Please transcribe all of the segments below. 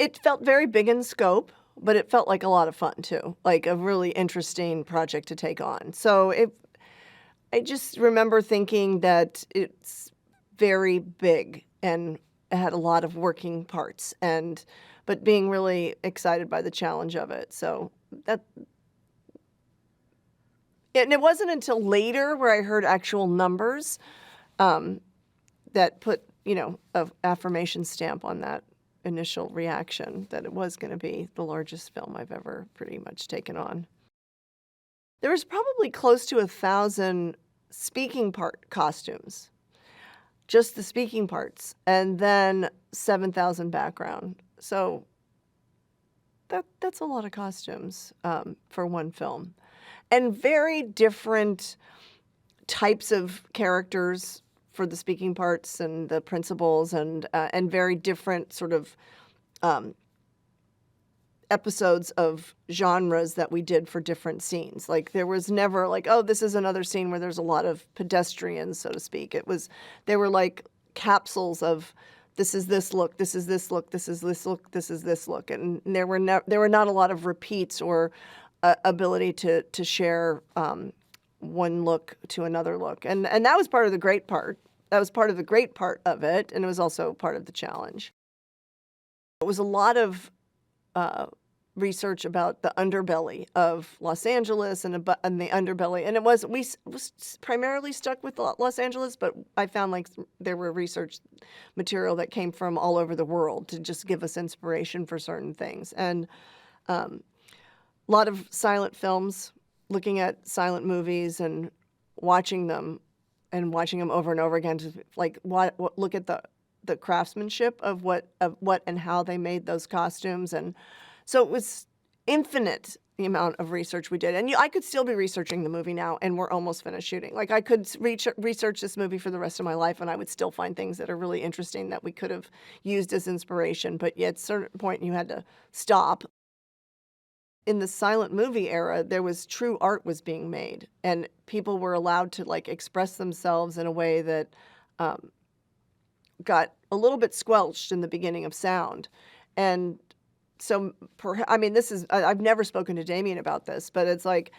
It felt very big in scope, but it felt like a lot of fun too, like a really interesting project to take on. So I just remember thinking that it's very big and it had a lot of working parts, but being really excited by the challenge of it. So and it wasn't until later where I heard actual numbers that put, a affirmation stamp on that initial reaction that it was going to be the largest film I've ever pretty much taken on. There was probably close to 1,000 speaking part costumes, just the speaking parts, and then 7,000 background. So that's a lot of costumes for one film. And very different types of characters for the speaking parts and the principals, and very different sort of episodes of genres that we did for different scenes. Like there was never like, oh, this is another scene where there's a lot of pedestrians, so to speak. They were like capsules of this is this look, this is this look, this is this look, this is this look, and there were not a lot of repeats or ability to share one look to another look, and that was part of the great part. That was part of the great part of it, and it was also part of the challenge. It was a lot of research about the underbelly of Los Angeles and the underbelly, and we was primarily stuck with Los Angeles, but I found like there were research material that came from all over the world to just give us inspiration for certain things, and a lot of silent films, looking at silent movies and watching them over and over again to like look at the craftsmanship of what and how they made those costumes. And so it was infinite, the amount of research we did. And I could still be researching the movie now, and we're almost finished shooting. Like I could research this movie for the rest of my life, and I would still find things that are really interesting that we could have used as inspiration. But yet at a certain point you had to stop. In the silent movie era, there was true art was being made, and people were allowed to like express themselves in a way that got a little bit squelched in the beginning of sound. And so, I've never spoken to Damien about this, but it's like,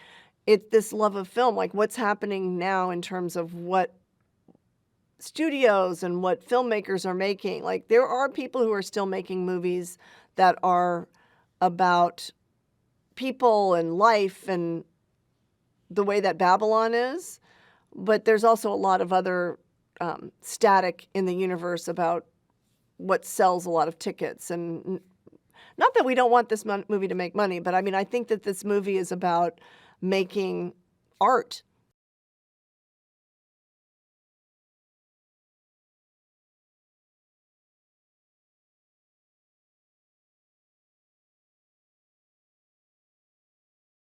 it's this love of film, like what's happening now in terms of what studios and what filmmakers are making. Like there are people who are still making movies that are about people and life and the way that Babylon is, but there's also a lot of other static in the universe about what sells a lot of tickets. And not that we don't want this movie to make money, but I mean, I think that this movie is about making art